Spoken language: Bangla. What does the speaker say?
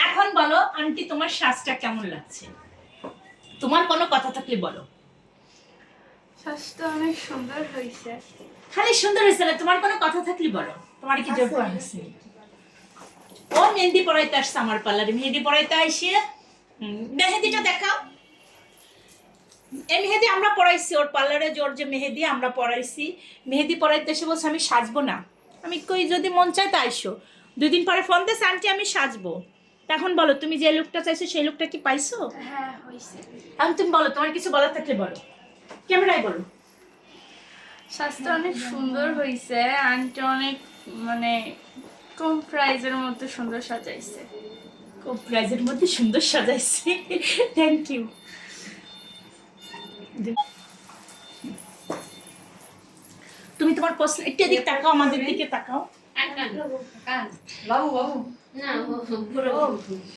এখন বলো আন্টি তোমার সাজটা কেমন লাগছে? তোমার কোনো কথা থাকলে বলো। সাজটা অনেক সুন্দর হয়েছে। খালি সুন্দর হয়েছে না, তোমার কোনো কথা থাকলে বলো। তোমার কি জোর করা হয়েছে? ও মেহেন্দি পরাইতে আসছে আমার পার্লারে, মেহেন্দি পরাইতে আইসে মেহেন্দিটা দেখাও। এই মেহেদি আমরা পড়াইছি ওর পার্লারে, জোর যে মেহেদি আমরা পড়াইছি। মেহেদি পড়াইতে এসে বলছে আমি সাজবো না। আমি কই যদি মন চায় তা আইসো। 2 দিন পরে ফোন দিয়েছে আন্টি আমি সাজবো। তখন বলো তুমি যে লুকটা চাইছো সেই লুকটা কি পাইছো? হ্যাঁ হয়েছে। এখন তুমি বলো, তোমার কিছু বলার থাকলে বলো, ক্যামেরায় বলো। সাজটা অনেক সুন্দর হয়েছে। আন্টি অনেক মানে কম প্রাইজের মধ্যে সুন্দর সাজাইছে। খুব প্রাইজের মধ্যে সুন্দর সাজাইছি, থ্যাংক ইউ। তুমি তোমার প্রশ্ন একটু এদিক তাকাও, আমাদের দিকে তাকাও। বাবু বাবু না